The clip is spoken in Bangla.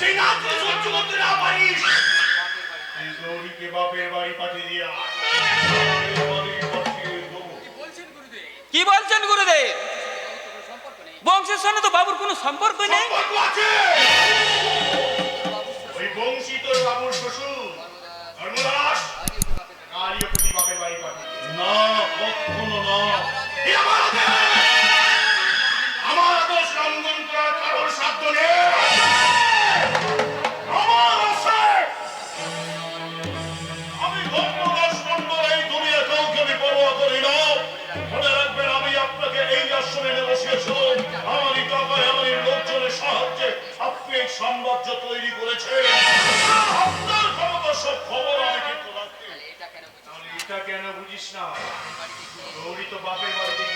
এই না তুই সহ্য করতে না পারিস, এই গৌরীকে বাপের বাড়ি পাঠিয়ে দিয়া কি বলছেন গুরুদেব? বংশের সঙ্গে তো বাবুর কোনো সম্পর্ক নেই। সম্পর্ক আছে, ওই বংশী তোর বাবুর শ্বশুর ধর্মদাস কালীপতি বাপের বাড়ি পাঠিয়ে না, কখনো না। আমার আদর্শ লঙ্ঘন করার কারোর সাধ্য নেই। আমার আছে, আমি ধর্মদাস মন্ডল এই দুনিয়া কাউকে আমি পরোয়া করি না। মনে রাখবেন, আমি আপনাকে এই আশ্রমে এনে বসিয়েছিলাম, আমারই টাকায় আমারই লোকজনের সাহায্যে আপনি এই সাম্রাজ্য তৈরি করেছেন। আপনার ক্ষমতা সব খবর আমি কিন্তু রাখি। তাহলে এটা কেন বুঝিস না? গৌরী তো বাপের বাড়িতে